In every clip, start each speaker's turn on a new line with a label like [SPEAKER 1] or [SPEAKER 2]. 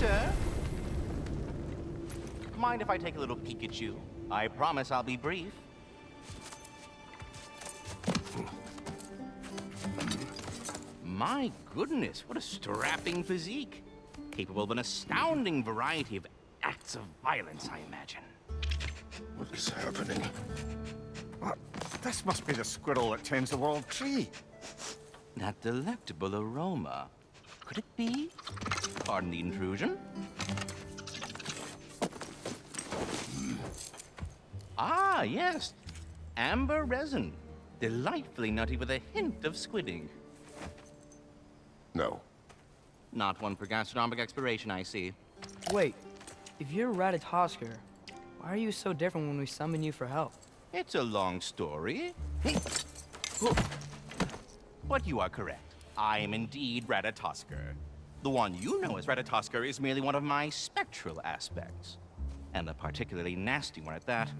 [SPEAKER 1] sir. Mind if I take a little peek at you? I promise I'll be brief. My goodness, what a strapping physique. Capable of an astounding variety of acts of violence, I imagine.
[SPEAKER 2] What is happening?
[SPEAKER 3] What? This must be the squirrel that tends the world tree.
[SPEAKER 1] That delectable aroma. Could it be? Pardon the intrusion. Ah, yes. Amber resin. Delightfully nutty with a hint of squidding.
[SPEAKER 2] No.
[SPEAKER 1] Not one for gastronomic exploration, I see.
[SPEAKER 4] Wait, if you're Ratatosker, why are you so different when we summon you for help?
[SPEAKER 1] It's a long story. But you are correct. I am indeed Ratatosker. The one you know as Ratatosker is merely one of my spectral aspects. And a particularly nasty one at that.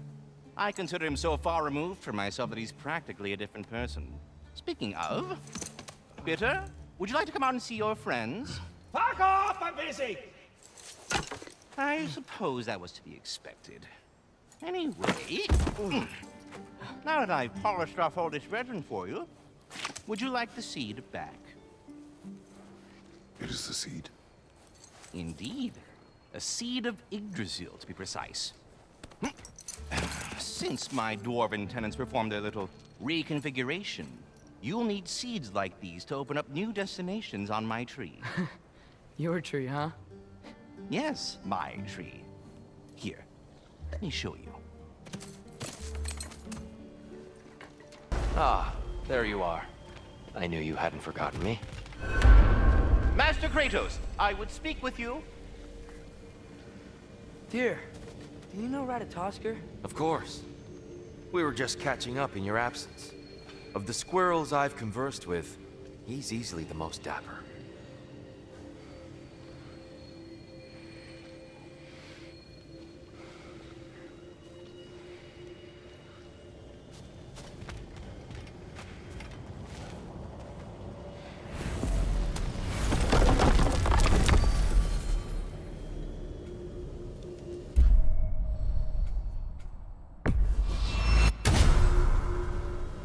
[SPEAKER 1] I consider him so far removed from myself that he's practically a different person. Speaking of, Bitter, would you like to come out and see your friends?
[SPEAKER 5] Fuck off! I'm busy!
[SPEAKER 1] I suppose that was to be expected. Anyway, now that I've polished off all this resin for you, would you like the seed back?
[SPEAKER 2] It is the seed.
[SPEAKER 1] Indeed. A seed of Yggdrasil, to be precise. Since my dwarven tenants performed their little reconfiguration, you'll need seeds like these to open up new destinations on my tree.
[SPEAKER 4] Your tree, huh?
[SPEAKER 1] Yes, my tree. Here, let me show you.
[SPEAKER 6] Ah, there you are. I knew you hadn't forgotten me.
[SPEAKER 1] Master Kratos, I would speak with you.
[SPEAKER 4] Dear, do you know Ratatosker?
[SPEAKER 6] Of course. We were just catching up in your absence. Of the squirrels I've conversed with, he's easily the most dapper.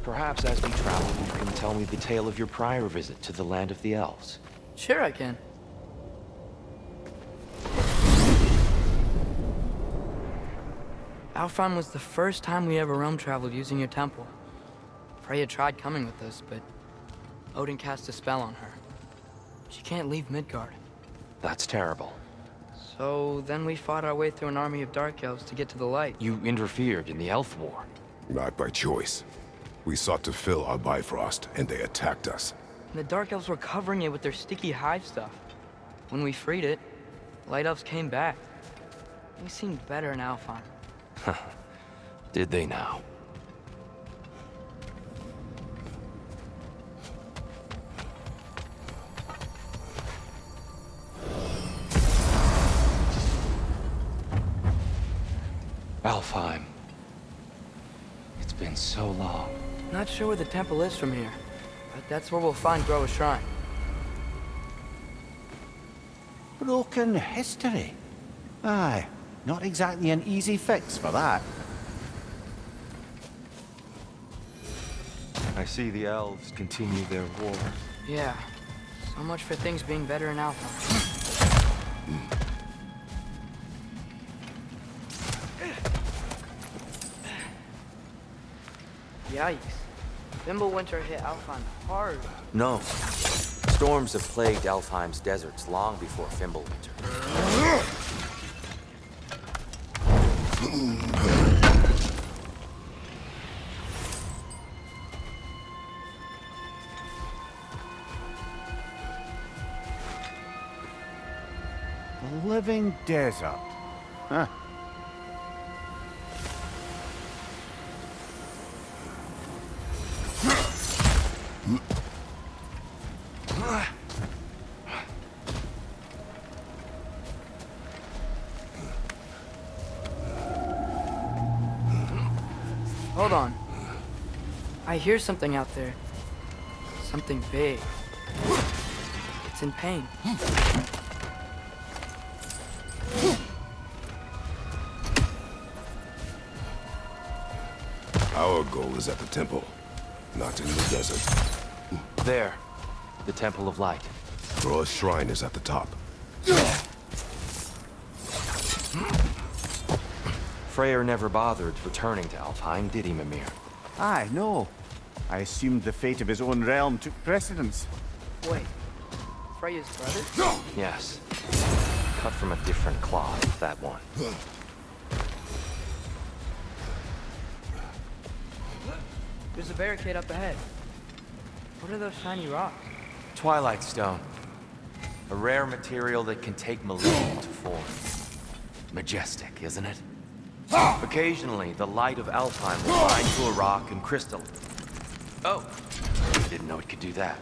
[SPEAKER 6] Perhaps as we travel, you can tell me the tale of your prior visit to the land of the elves.
[SPEAKER 4] Sure I can. Alfheim was the first time we ever realm traveled using your temple. Freya tried coming with us, but Odin cast a spell on her. She can't leave Midgard.
[SPEAKER 6] That's terrible.
[SPEAKER 4] So then we fought our way through an army of dark elves to get to the light.
[SPEAKER 6] You interfered in the elf war.
[SPEAKER 2] Not by choice. We sought to fill our Bifrost, and they attacked us.
[SPEAKER 4] And the dark elves were covering it with their sticky hive stuff. When we freed it, light elves came back. They seemed better in Alfheim.
[SPEAKER 6] Did they now? Alfheim. It's been so long.
[SPEAKER 4] Not sure where the temple is from here, but that's where we'll find Groa's shrine.
[SPEAKER 5] Broken history. Aye, not exactly an easy fix for that.
[SPEAKER 6] I see the elves continue their war.
[SPEAKER 4] Yeah, so much for things being better in Alfheim. Yikes. Fimbulwinter hit Alfheim hard.
[SPEAKER 6] No. Storms have plagued Alfheim's deserts long before Fimbulwinter.
[SPEAKER 3] A living desert. Huh.
[SPEAKER 4] Hold on. I hear something out there. Something big. It's in pain.
[SPEAKER 2] goal is at the temple, not in the desert.
[SPEAKER 6] There. The Temple of Light.
[SPEAKER 2] Groa's shrine is at the top.
[SPEAKER 6] Freyr never bothered returning to Alfheim, did he, Mimir?
[SPEAKER 3] Aye, no. I assumed the fate of his own realm took precedence.
[SPEAKER 4] Wait, Freya's brother?
[SPEAKER 6] Yes. Cut from a different cloth, that one.
[SPEAKER 4] There's a barricade up ahead. What are those shiny rocks?
[SPEAKER 6] Twilight Stone. A rare material that can take millennia to form. Majestic, isn't it? Occasionally, the light of Alfheim will bind to a rock and crystal. Oh, I didn't know it could do that.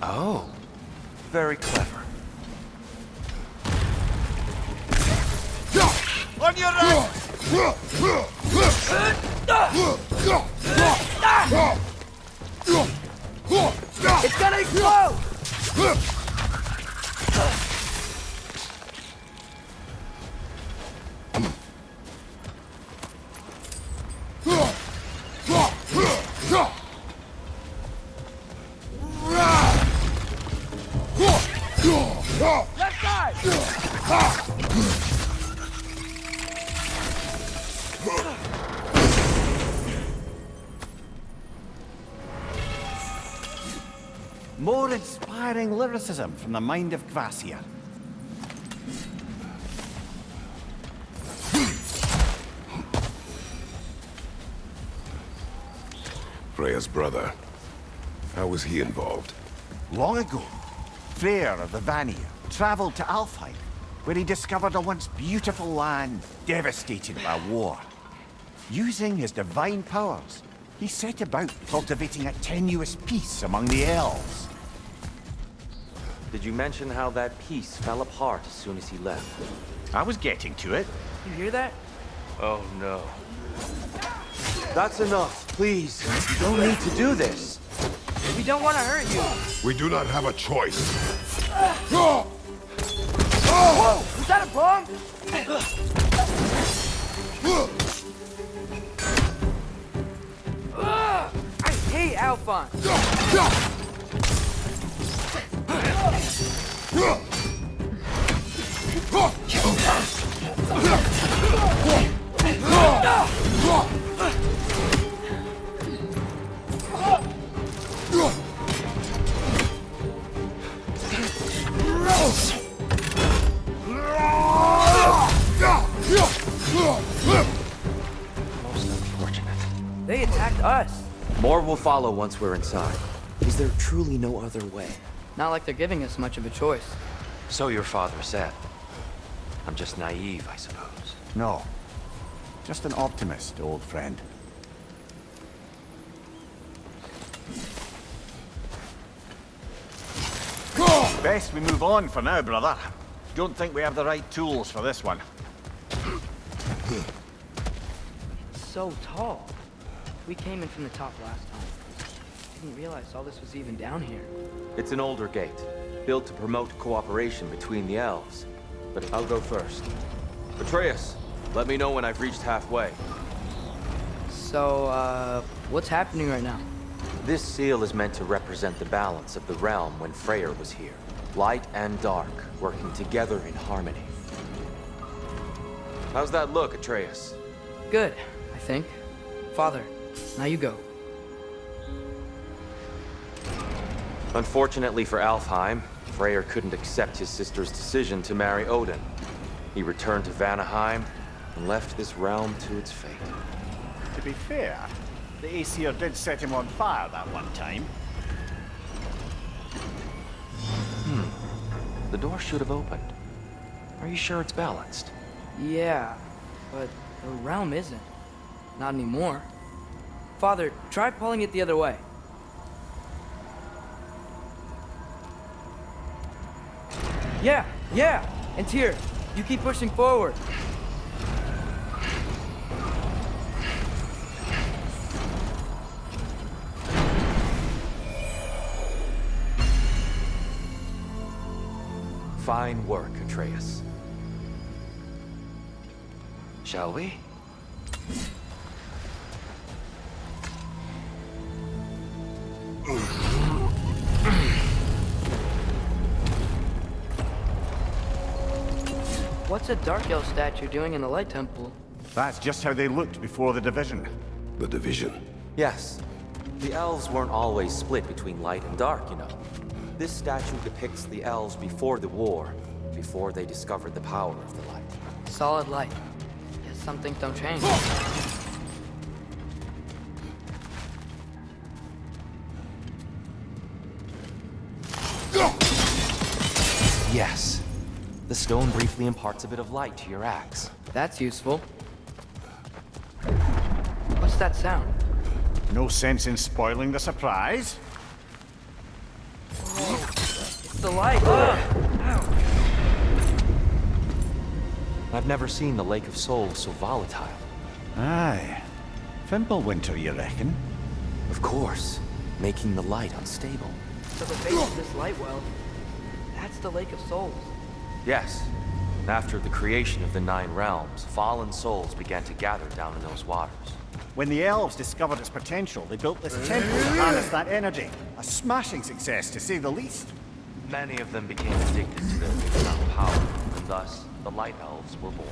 [SPEAKER 6] Oh, very clever.
[SPEAKER 3] On your right!
[SPEAKER 4] It's gonna explode! Left side!
[SPEAKER 5] More inspiring lyricism from the mind of Kvasir.
[SPEAKER 2] Freya's brother. How was he involved?
[SPEAKER 5] Long ago, Freyr of the Vanir traveled to Alfheim, where he discovered a once beautiful land devastated by war. Using his divine powers, he set about cultivating a tenuous peace among the elves.
[SPEAKER 6] Did you mention how that piece fell apart as soon as he left?
[SPEAKER 3] I was getting to it.
[SPEAKER 4] You hear that?
[SPEAKER 6] Oh no. That's enough, please. You don't need to do this.
[SPEAKER 4] We don't want to hurt you.
[SPEAKER 2] We do not have a choice.
[SPEAKER 4] Whoa! Was that a bomb? I hate Alphon.
[SPEAKER 6] Most unfortunate.
[SPEAKER 4] They attacked us.
[SPEAKER 6] More will follow once we're inside. Is there truly no other way?
[SPEAKER 4] Not like they're giving us much of a choice.
[SPEAKER 6] So your father said. I'm just naive, I suppose.
[SPEAKER 5] No, just an optimist, old friend.
[SPEAKER 3] Best we move on for now, brother. Don't think we have the right tools for this one.
[SPEAKER 4] So tall. We came in from the top last time. Didn't realize all this was even down here.
[SPEAKER 6] It's an older gate, built to promote cooperation between the elves. But I'll go first. Atreus, let me know when I've reached halfway.
[SPEAKER 4] So, what's happening right now?
[SPEAKER 6] This seal is meant to represent the balance of the realm when Freyr was here. Light and dark, working together in harmony. How's that look, Atreus?
[SPEAKER 4] Good, I think. Father, now you go.
[SPEAKER 6] Unfortunately for Alfheim, Freyr couldn't accept his sister's decision to marry Odin. He returned to Vanaheim and left this realm to its fate.
[SPEAKER 3] To be fair, the Aesir did set him on fire that one time.
[SPEAKER 6] The door should have opened. Are you sure it's balanced?
[SPEAKER 4] Yeah, but the realm isn't. Not anymore. Father, try pulling it the other way. Yeah! And Tyr, you keep pushing forward.
[SPEAKER 6] Fine work, Atreus. Shall we?
[SPEAKER 4] What's a Dark Elf statue doing in the Light Temple?
[SPEAKER 5] That's just how they looked before the division.
[SPEAKER 2] The division.
[SPEAKER 6] Yes. The elves weren't always split between light and dark, you know. This statue depicts the elves before the war, before they discovered the power of the light.
[SPEAKER 4] Solid light. Guess some things don't change.
[SPEAKER 6] Yes. The stone briefly imparts a bit of light to your axe.
[SPEAKER 4] That's useful. What's that sound?
[SPEAKER 5] No sense in spoiling the surprise.
[SPEAKER 4] It's the light!
[SPEAKER 6] I've never seen the Lake of Souls so volatile.
[SPEAKER 5] Aye. Fimbulwinter, you reckon?
[SPEAKER 6] Of course, making the light unstable.
[SPEAKER 4] So the base of this light well, that's the Lake of Souls.
[SPEAKER 6] Yes. After the creation of the Nine Realms, fallen souls began to gather down in those waters.
[SPEAKER 5] When the elves discovered its potential, they built this temple to harness that energy. A smashing success, to say the least.
[SPEAKER 6] Many of them became addicted to their newfound power, and thus, the Light Elves were born.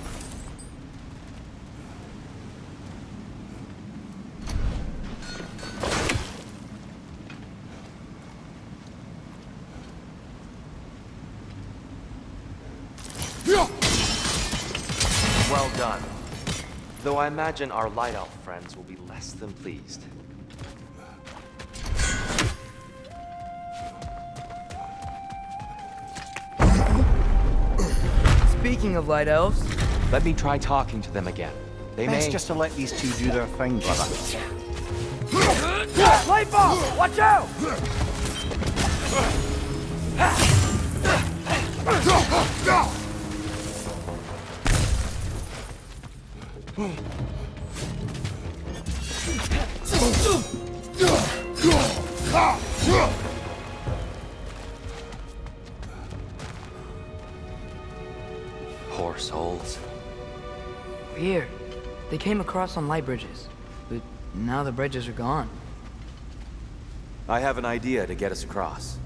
[SPEAKER 6] Well done. Though I imagine our Light Elf friends will be less than pleased.
[SPEAKER 4] Speaking of Light Elves,
[SPEAKER 6] Let me try talking to them again. They
[SPEAKER 5] Best
[SPEAKER 6] may...
[SPEAKER 5] just to let these two do their thing, brother.
[SPEAKER 4] light bulb! Watch out!
[SPEAKER 6] Poor souls.
[SPEAKER 4] Weird. They came across on light bridges, but now the bridges are gone.
[SPEAKER 6] I have an idea to get us across.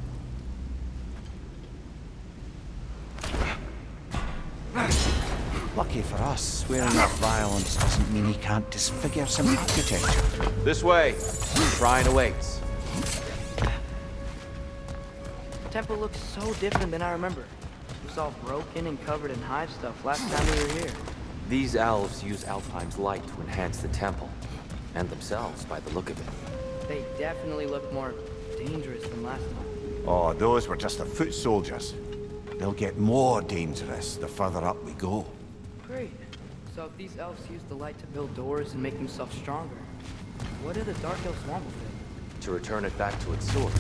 [SPEAKER 5] Lucky for us, swearing off violence doesn't mean he can't disfigure some architecture.
[SPEAKER 6] This way. Shrine awaits.
[SPEAKER 4] The temple looks so different than I remember. It was all broken and covered in hive stuff last time we were here.
[SPEAKER 6] These elves use Alfheim's light to enhance the temple, and themselves by the look of it.
[SPEAKER 4] They definitely look more dangerous than last time.
[SPEAKER 5] Oh, those were just the foot soldiers. They'll get more dangerous the further up we go.
[SPEAKER 4] Great. So if these elves use the light to build doors and make themselves stronger, what do the Dark Elves want with it?
[SPEAKER 6] To return it back to its source.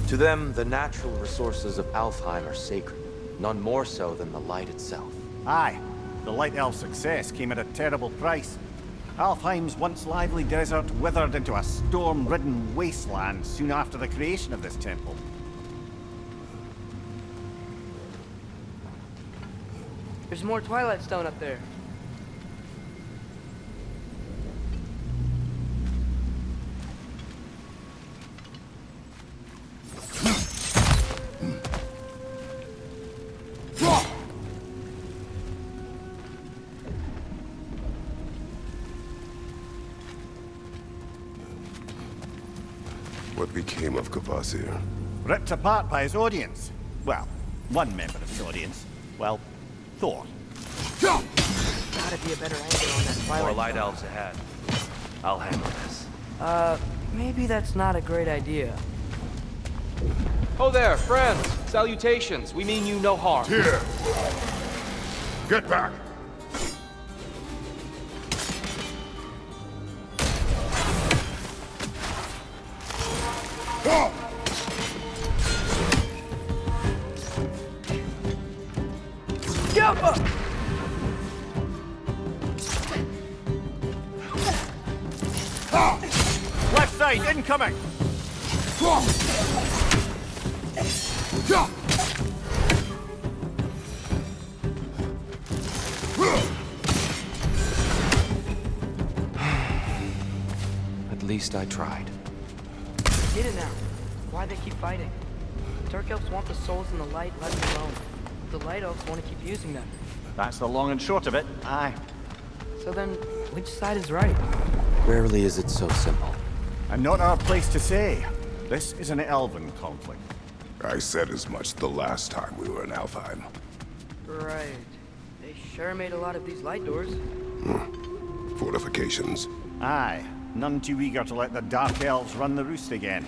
[SPEAKER 6] To them, the natural resources of Alfheim are sacred, none more so than the light itself.
[SPEAKER 5] Aye, the Light Elf's success came at a terrible price. Alfheim's once lively desert withered into a storm-ridden wasteland soon after the creation of this temple.
[SPEAKER 4] There's more Twilight Stone up there.
[SPEAKER 2] What became of Kvasir?
[SPEAKER 5] Ripped apart by his audience. Well, one member of his audience. Well, Thor.
[SPEAKER 4] Gotta be a better angle on that
[SPEAKER 6] More
[SPEAKER 4] Twilight
[SPEAKER 6] light
[SPEAKER 4] Stone.
[SPEAKER 6] elves ahead. I'll handle this.
[SPEAKER 4] Maybe that's not a great idea.
[SPEAKER 7] Oh there, friends! Salutations! We mean you no harm.
[SPEAKER 2] Here! Get back!
[SPEAKER 5] Left side, incoming!
[SPEAKER 6] least I tried.
[SPEAKER 4] Get it now. Why they keep fighting? Dark elves want the souls in the light left alone. The light elves want to keep using them.
[SPEAKER 3] That's the long and short of it. Aye.
[SPEAKER 4] So then, which side is right?
[SPEAKER 6] Rarely is it so simple.
[SPEAKER 5] And not our place to say. This is an elven conflict.
[SPEAKER 2] I said as much the last time we were in Alfheim.
[SPEAKER 4] Right. They sure made a lot of these light doors.
[SPEAKER 2] Fortifications.
[SPEAKER 5] Aye. None too eager to let the Dark Elves run the roost again.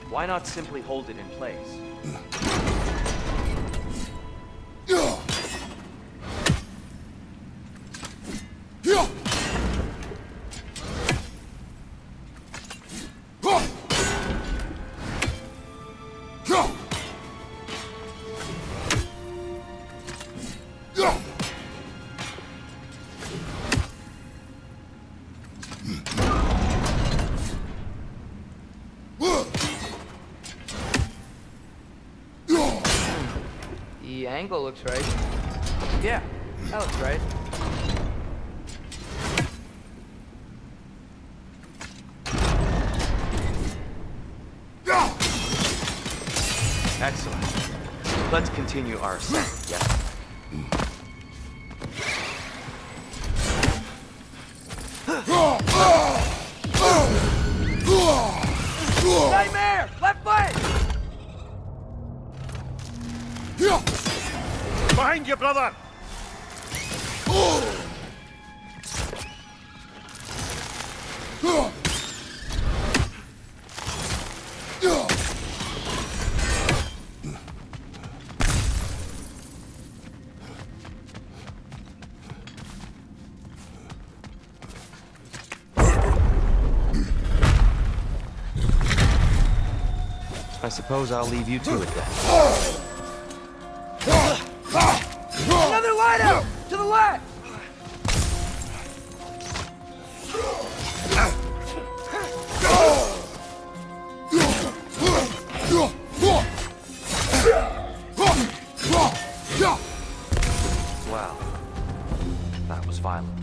[SPEAKER 6] Why not simply hold it in place?
[SPEAKER 4] The angle looks right. Yeah, that looks right.
[SPEAKER 6] Excellent. Let's continue our ascent, yeah?
[SPEAKER 4] Nightmare! Left foot!
[SPEAKER 3] Behind you, brother!
[SPEAKER 6] I suppose I'll leave you to it then.
[SPEAKER 4] Another light out! To the left!
[SPEAKER 6] Wow. That was violent.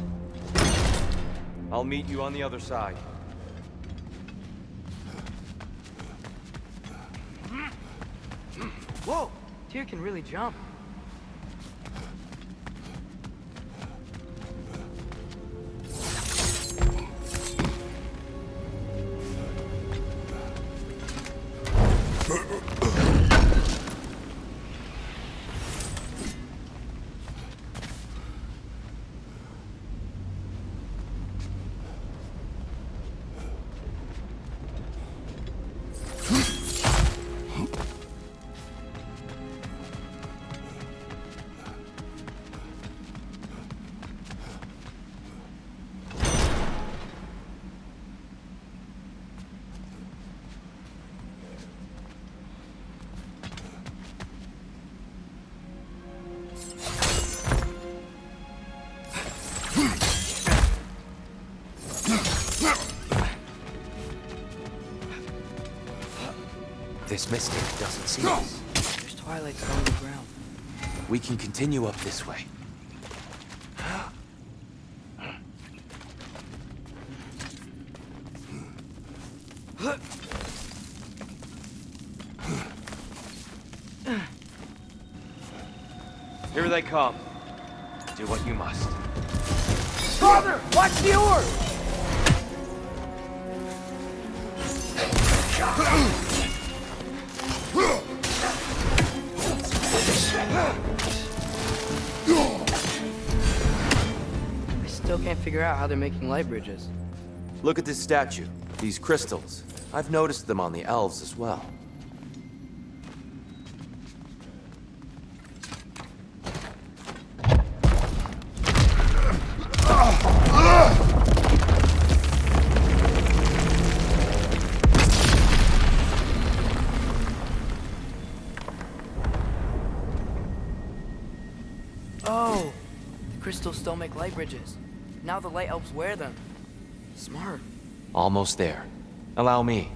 [SPEAKER 6] I'll meet you on the other side.
[SPEAKER 4] Whoa! Tyr can really jump.
[SPEAKER 6] This mystic doesn't see us.
[SPEAKER 4] There's twilight still on the ground.
[SPEAKER 6] We can continue up this way.
[SPEAKER 7] Here they come. Do what you must.
[SPEAKER 4] Father, watch the orb! I still can't figure out how they're making light bridges.
[SPEAKER 6] Look at this statue. These crystals. I've noticed them on the elves as well.
[SPEAKER 4] Oh, the crystals still make light bridges. Now the light elves wear them. Smart.
[SPEAKER 6] Almost there. Allow me.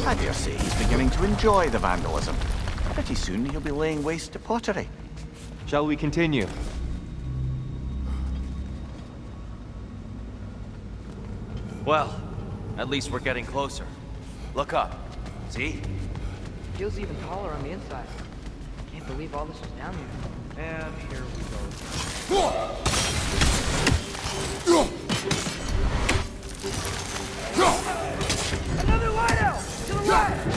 [SPEAKER 5] I dare say he's beginning to enjoy the vandalism. Pretty soon he'll be laying waste to pottery.
[SPEAKER 7] Shall we continue?
[SPEAKER 6] Well, at least we're getting closer. Look up. See?
[SPEAKER 4] Feels even taller on the inside. Can't believe all this was down here.
[SPEAKER 7] And here we go.
[SPEAKER 4] Another light elf! To the left!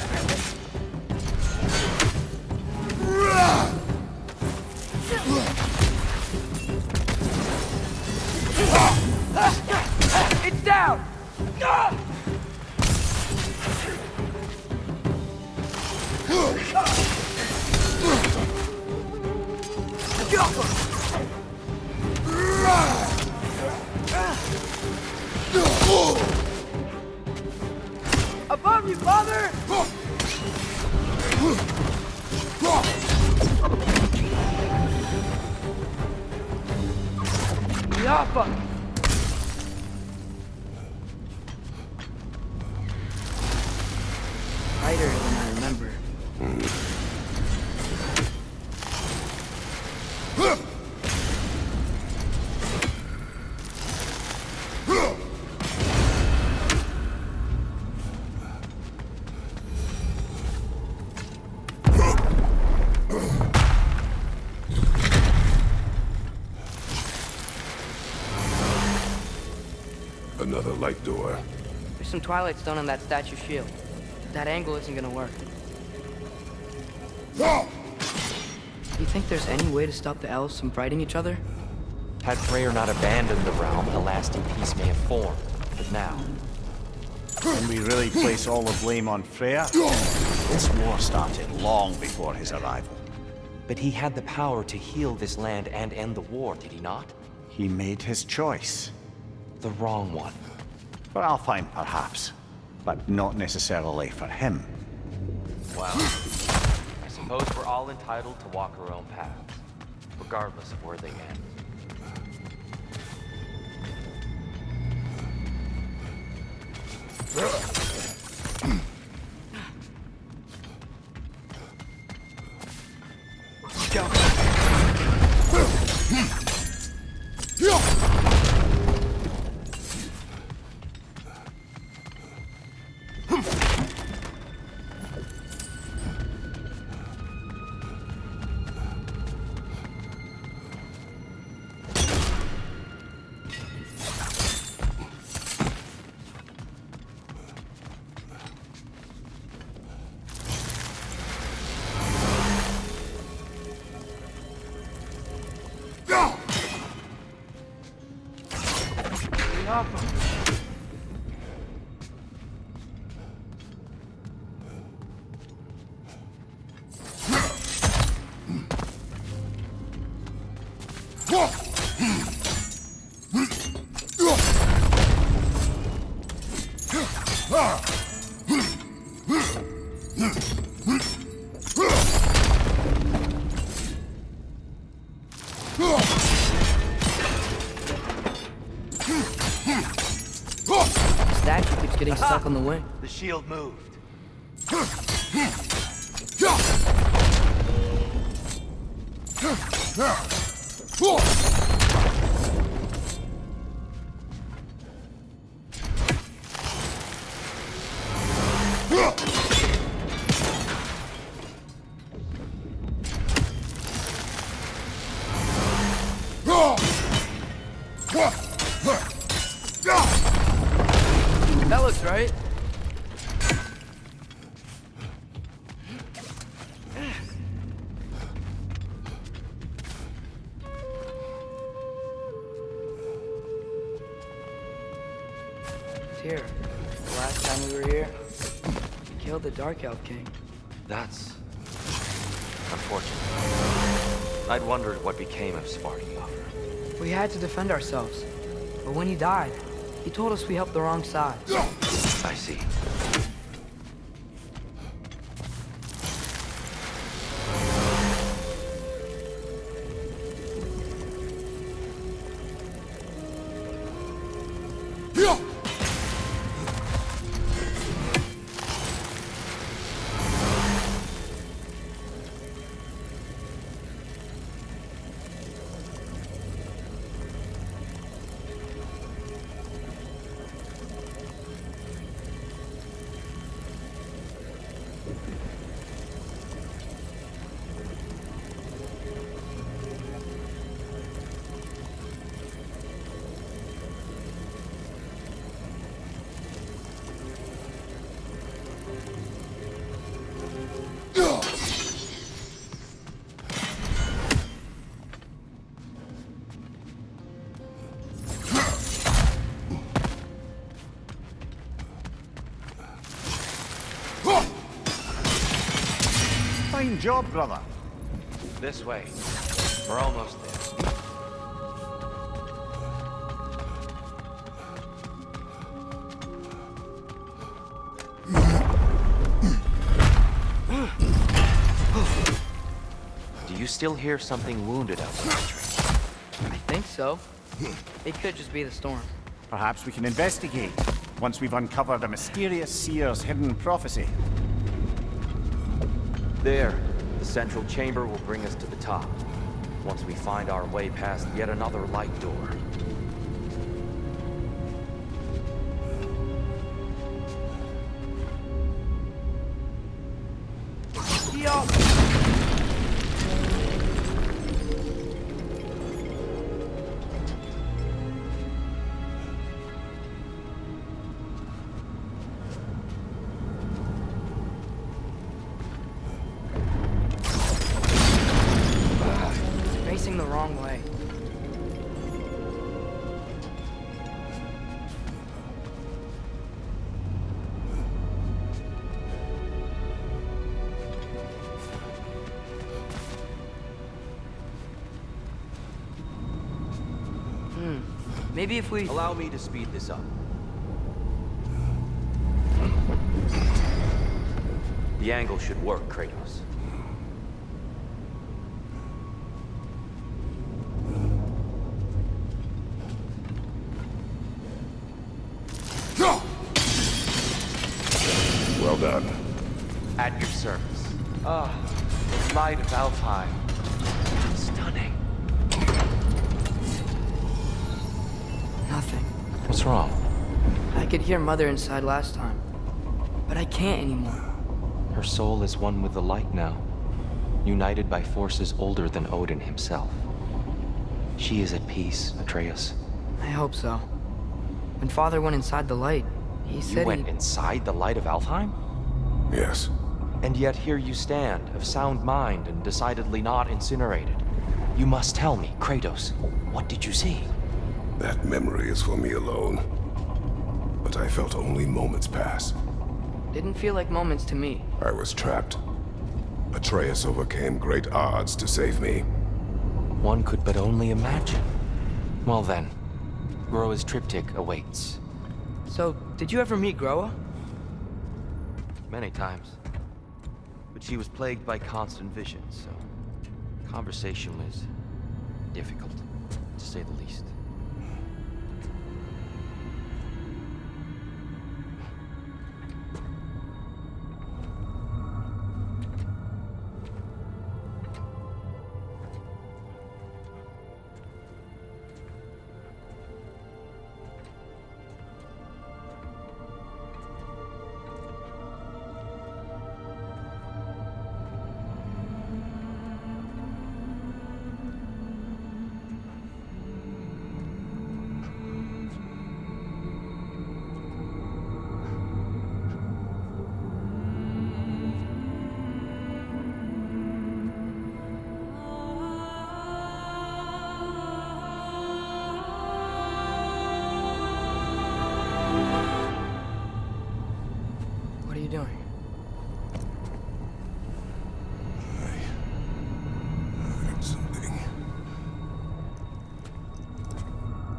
[SPEAKER 4] It's down! Above you, father! Yappa! Tighter than I remember.
[SPEAKER 2] Another light door.
[SPEAKER 4] There's some Twilight Stone on that statue shield. That angle isn't gonna work. Do you think there's any way to stop the elves from fighting each other?
[SPEAKER 6] Had Freyr not abandoned the realm, a lasting peace may have formed. But now,
[SPEAKER 5] Can we really place all the blame on Freya? This war started long before his arrival.
[SPEAKER 6] but he had the power to heal this land and end the war, did he not?
[SPEAKER 5] He made his choice.
[SPEAKER 6] The wrong one.
[SPEAKER 5] For Alfheim, perhaps. But not necessarily for him.
[SPEAKER 6] Well, I suppose we're all entitled to walk our own paths, regardless of where they end.
[SPEAKER 4] Statue keeps getting stuck on the wing.
[SPEAKER 6] The shield moved.
[SPEAKER 4] right? Here. The last time we were here, we killed the Dark Elf King.
[SPEAKER 6] That's unfortunate. I'd wondered what became of Spartan Buffer.
[SPEAKER 4] We had to defend ourselves. But when he died, he told us we helped the wrong side.
[SPEAKER 6] I see.
[SPEAKER 5] Fine job, brother.
[SPEAKER 6] This way. We're almost there. Do you still hear something wounded out there?
[SPEAKER 4] I think so. It could just be the storm.
[SPEAKER 5] Perhaps we can investigate, once we've uncovered a mysterious seer's hidden prophecy.
[SPEAKER 6] There. The central chamber will bring us to the top. Once we find our way past yet another light door.
[SPEAKER 4] Facing the wrong way. Maybe if we...
[SPEAKER 6] Allow me to speed this up. The angle should work, Kratos.
[SPEAKER 2] Well done.
[SPEAKER 6] At your service. Ah, the light of Alfheim. Stunning.
[SPEAKER 4] Nothing.
[SPEAKER 6] What's wrong?
[SPEAKER 4] I could hear Mother inside last time. But I can't anymore.
[SPEAKER 6] Her soul is one with the light now, united by forces older than Odin himself. She is at peace, Atreus.
[SPEAKER 4] I hope so. When Father went inside the light, he
[SPEAKER 6] You
[SPEAKER 4] said
[SPEAKER 6] went inside the light of Alfheim?
[SPEAKER 2] Yes.
[SPEAKER 6] And yet here you stand, of sound mind and decidedly not incinerated. You must tell me, Kratos, what did you see?
[SPEAKER 2] That memory is for me alone. But I felt only moments pass.
[SPEAKER 4] Didn't feel like moments to me.
[SPEAKER 2] I was trapped. Atreus overcame great odds to save me.
[SPEAKER 6] One could but only imagine. Well then, Groa's triptych awaits.
[SPEAKER 4] So, did you ever meet Groa?
[SPEAKER 6] Many times. But she was plagued by constant visions, so conversation was difficult, to say the least.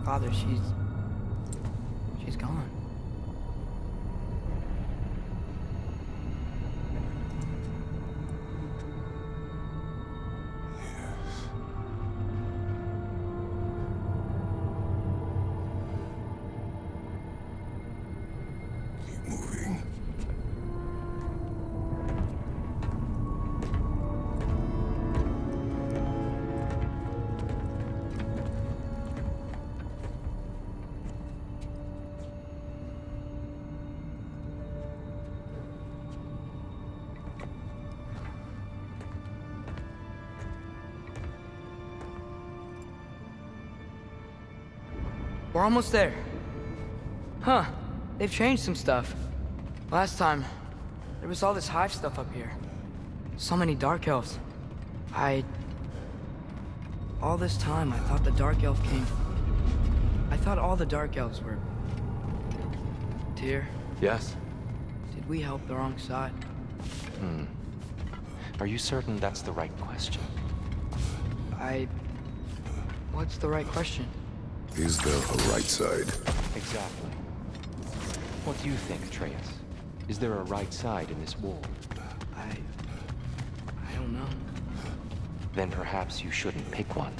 [SPEAKER 4] Father, she's gone.
[SPEAKER 2] Keep moving.
[SPEAKER 4] We're almost there. Huh. They've changed some stuff. Last time, there was all this hive stuff up here. So many Dark Elves. All this time, I thought the Dark Elf came... I thought all the Dark Elves were... Tyr,
[SPEAKER 6] Yes?
[SPEAKER 4] did we help the wrong side?
[SPEAKER 6] Are you certain that's the right question?
[SPEAKER 4] What's the right question?
[SPEAKER 2] Is there a right side?
[SPEAKER 6] Exactly. What do you think, Atreus? Is there a right side in this war?
[SPEAKER 4] I don't know.
[SPEAKER 6] Then perhaps you shouldn't pick one.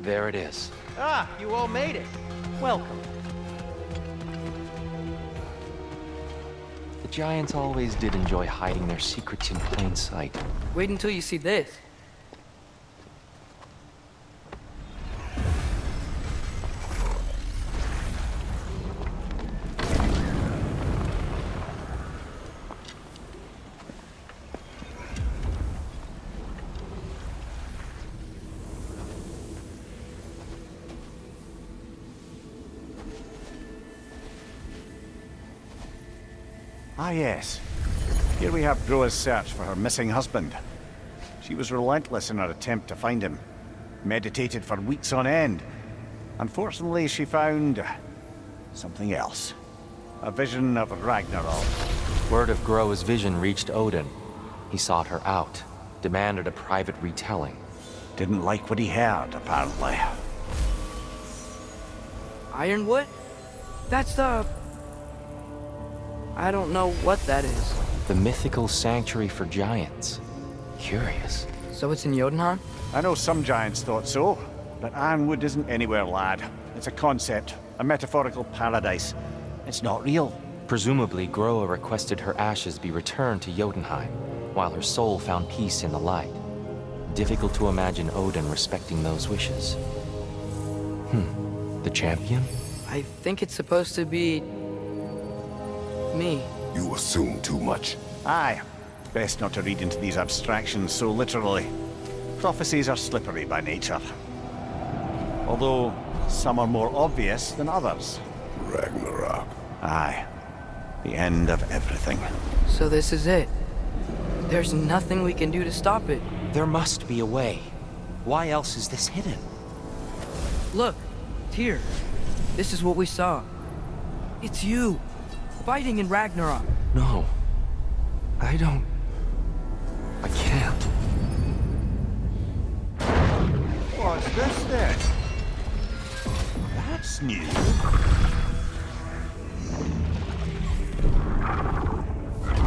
[SPEAKER 6] There it is.
[SPEAKER 8] Ah, you all made it. Welcome.
[SPEAKER 6] The giants always did enjoy hiding their secrets in plain sight.
[SPEAKER 4] Wait until you see this.
[SPEAKER 5] Ah, yes. Here we have Groa's search for her missing husband. She was relentless in her attempt to find him. Meditated for weeks on end. Unfortunately, she found... something else. A vision of Ragnarok.
[SPEAKER 6] Word of Groa's vision reached Odin. He sought her out, demanded a private retelling.
[SPEAKER 5] Didn't like what he heard, apparently.
[SPEAKER 4] Ironwood? That's the... I don't know what that is.
[SPEAKER 6] The mythical sanctuary for giants. Curious.
[SPEAKER 4] So it's in Jotunheim?
[SPEAKER 5] I know some giants thought so, but Ironwood isn't anywhere, lad. It's a concept, a metaphorical paradise. It's not real.
[SPEAKER 6] Presumably, Groa requested her ashes be returned to Jotunheim, while her soul found peace in the light. Difficult to imagine Odin respecting those wishes. The champion?
[SPEAKER 4] I think it's supposed to be... me.
[SPEAKER 2] You assume too much.
[SPEAKER 5] Aye. Best not to read into these abstractions so literally. Prophecies are slippery by nature. Although, some are more obvious than others.
[SPEAKER 2] Ragnarok.
[SPEAKER 5] Aye. The end of everything.
[SPEAKER 4] So this is it. There's nothing we can do to stop it.
[SPEAKER 6] There must be a way. Why else is this hidden?
[SPEAKER 4] Look, Tyr. This is what we saw. It's you. Fighting in Ragnarok.
[SPEAKER 6] No. I don't... I can't.
[SPEAKER 5] What's this then? That's new.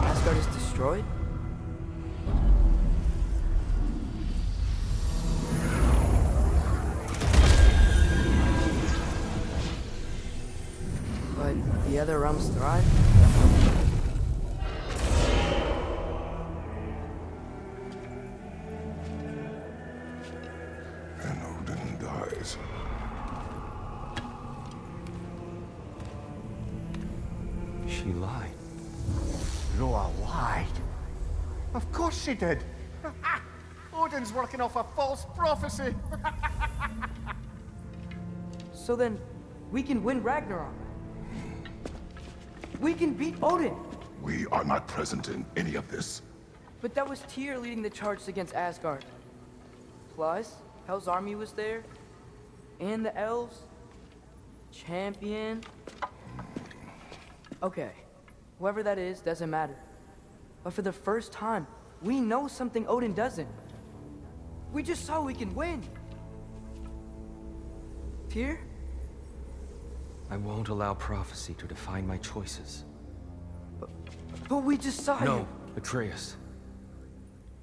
[SPEAKER 4] Asgard is destroyed? But the other realms thrive?
[SPEAKER 2] And Odin dies.
[SPEAKER 6] She lied.
[SPEAKER 5] Groa lied. Of course she did. Odin's working off a false prophecy.
[SPEAKER 4] So then, we can win Ragnarok. We can beat Odin.
[SPEAKER 2] We are not present in any of this.
[SPEAKER 4] But that was Tyr leading the charge against Asgard. Plus, Hell's army was there. And the elves. Champion. Okay, whoever that is doesn't matter. But for the first time, we know something Odin doesn't. We just saw we can win. Tyr?
[SPEAKER 7] I won't allow prophecy to define my choices.
[SPEAKER 4] But we just saw you.
[SPEAKER 7] No, Atreus.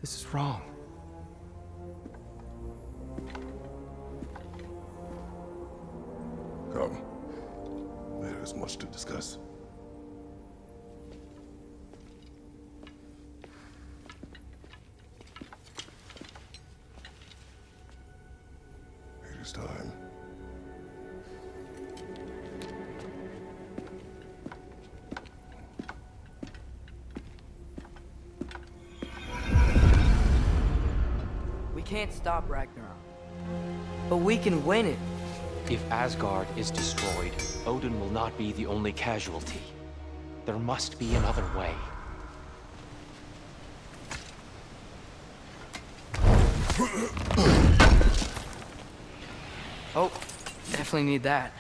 [SPEAKER 7] This is wrong.
[SPEAKER 2] Come. There is much to discuss. It is time.
[SPEAKER 4] We can't stop Ragnarok. But we can win it.
[SPEAKER 7] If Asgard is destroyed, Odin will not be the only casualty. There must be another way.
[SPEAKER 4] Oh, definitely need that.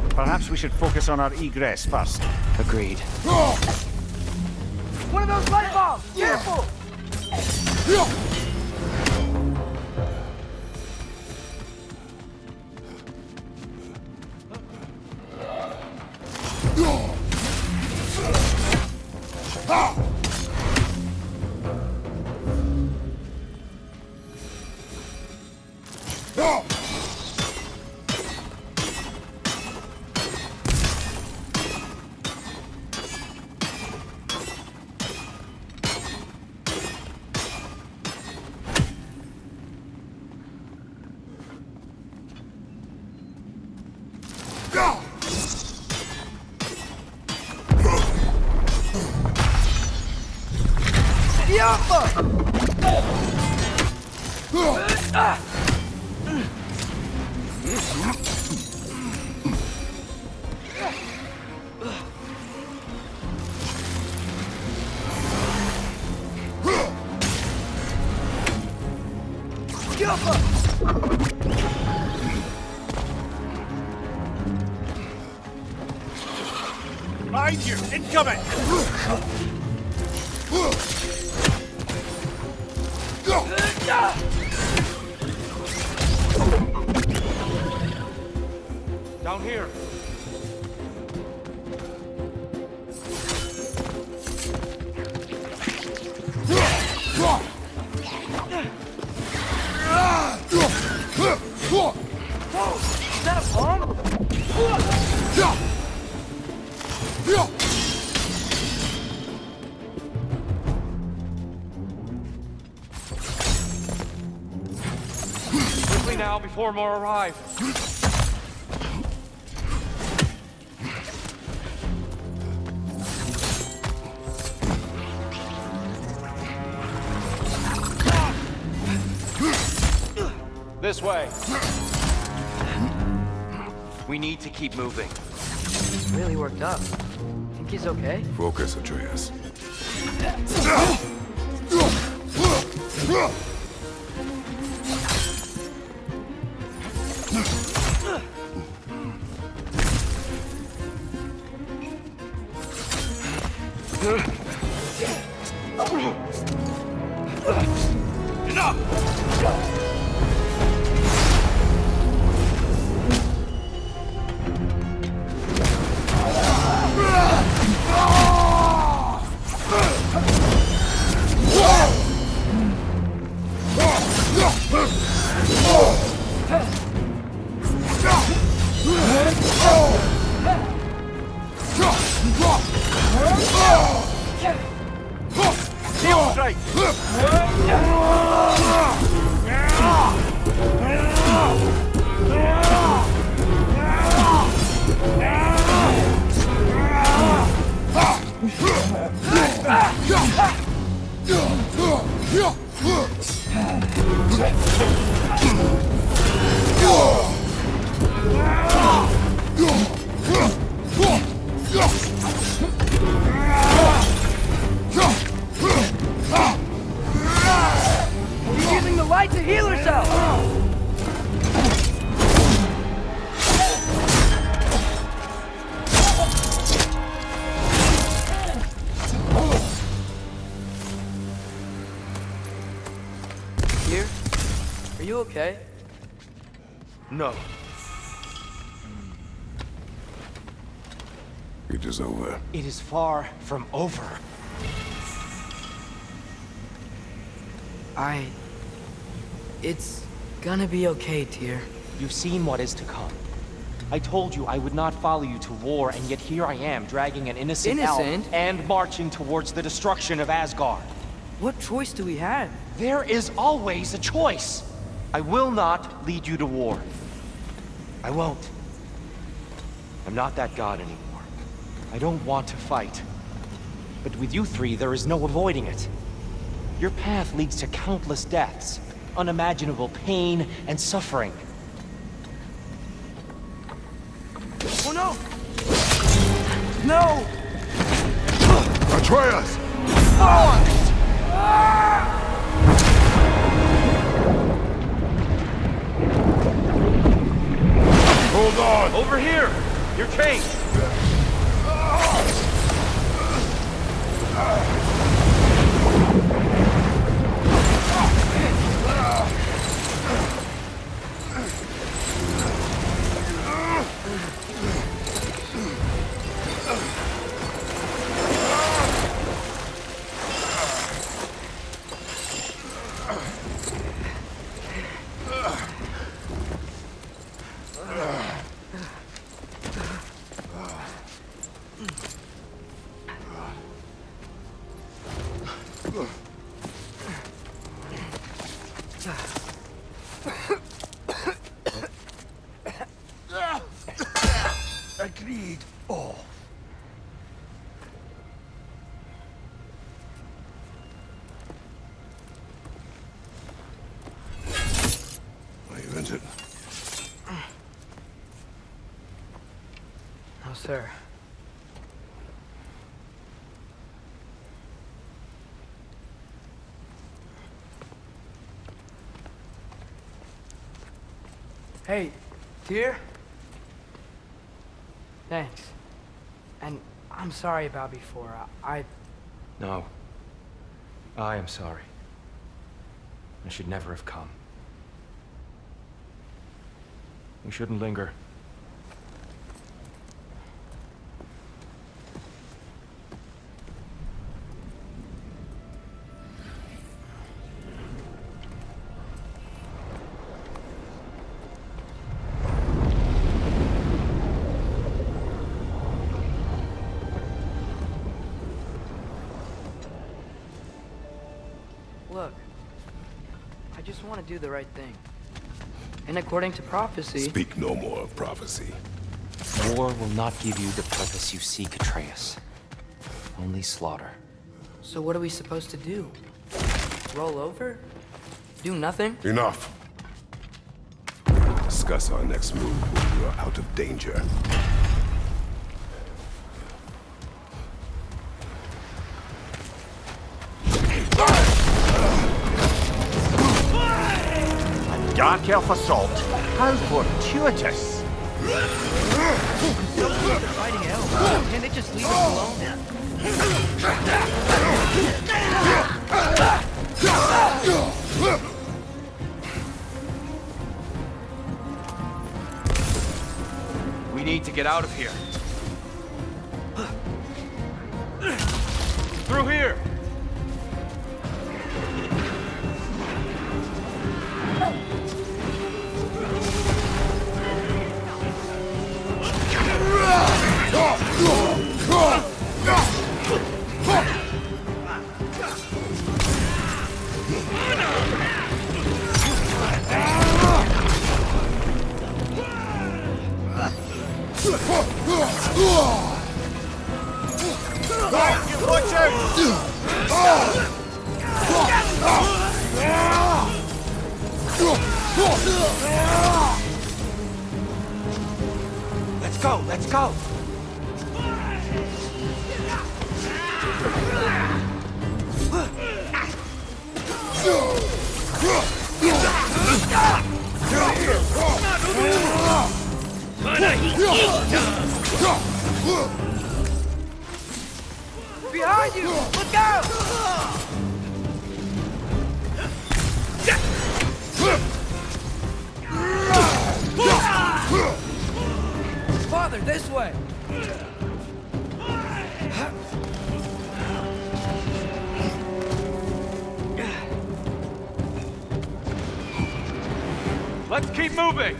[SPEAKER 3] Perhaps we should focus on our egress first.
[SPEAKER 7] Agreed.
[SPEAKER 4] One of those light bulbs! Careful!
[SPEAKER 3] Behind you! Incoming!
[SPEAKER 7] Down here.
[SPEAKER 4] Is that a bomb?
[SPEAKER 7] Quickly now, before more arrive. This way. We need to keep moving.
[SPEAKER 4] He's really worked up. Think he's okay?
[SPEAKER 2] Focus, Atreus.
[SPEAKER 3] Steel strike!
[SPEAKER 4] light to heal herself! Here? Are you okay?
[SPEAKER 6] No.
[SPEAKER 2] It is over.
[SPEAKER 7] It is far from over.
[SPEAKER 4] It's gonna be okay, Tyr.
[SPEAKER 7] You've seen what is to come. I told you I would not follow you to war, and yet here I am, dragging an innocent elf and marching towards the destruction of Asgard.
[SPEAKER 4] What choice do we have?
[SPEAKER 7] There is always a choice. I will not lead you to war. I won't. I'm not that god anymore. I don't want to fight. But with you three, there is no avoiding it. Your path leads to countless deaths, unimaginable pain and suffering.
[SPEAKER 4] Oh no! No!
[SPEAKER 2] Atreus! Hold on!
[SPEAKER 6] Over here! You're chained!
[SPEAKER 2] Agreed. Oh. I invented.
[SPEAKER 4] No, sir. Hey, Tyr? Thanks. And I'm sorry about before.
[SPEAKER 7] No. I am sorry. I should never have come. We shouldn't linger.
[SPEAKER 4] Look, I just want to do the right thing. And according to prophecy...
[SPEAKER 2] Speak no more of prophecy.
[SPEAKER 7] War will not give you the purpose you seek, Atreus. Only slaughter.
[SPEAKER 4] So what are we supposed to do? Roll over? Do nothing?
[SPEAKER 2] Enough. Discuss our next move when we are out of danger.
[SPEAKER 5] Dark elf assault? How fortuitous!
[SPEAKER 8] So used to fighting elves. Can't they just leave us alone now?
[SPEAKER 6] We need to get out of here. Through here!
[SPEAKER 5] Let's go, let's go!
[SPEAKER 4] Behind you! Look out! Father, this way!
[SPEAKER 7] Let's keep moving!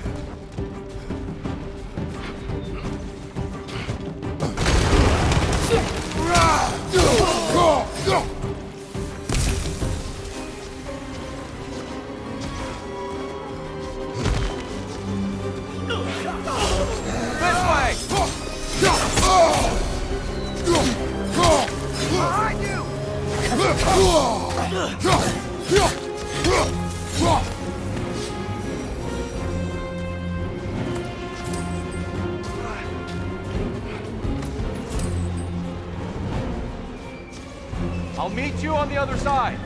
[SPEAKER 7] This way!
[SPEAKER 4] Behind you!
[SPEAKER 7] I'll meet you on the other side.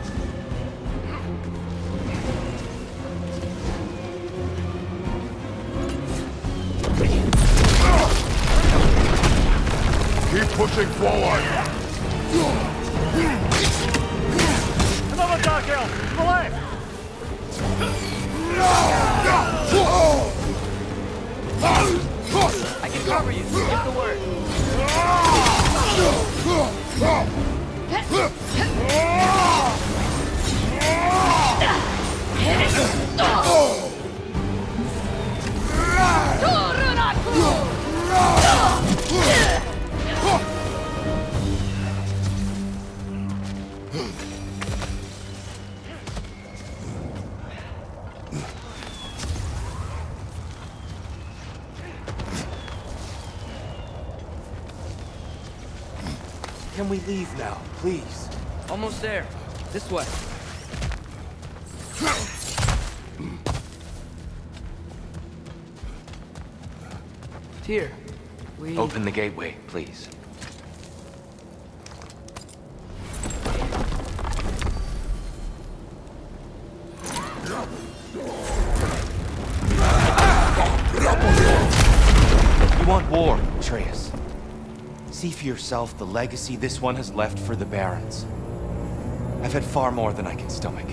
[SPEAKER 2] Keep pushing forward!
[SPEAKER 3] Another dark elf! To the left!
[SPEAKER 4] I can cover you. Give the word.
[SPEAKER 6] Can we leave now, please?
[SPEAKER 4] Almost there. This way. Here. We...
[SPEAKER 6] Open the gateway, please. You want war, Atreus. See for yourself the legacy this one has left for the Barons. I've had far more than I can stomach.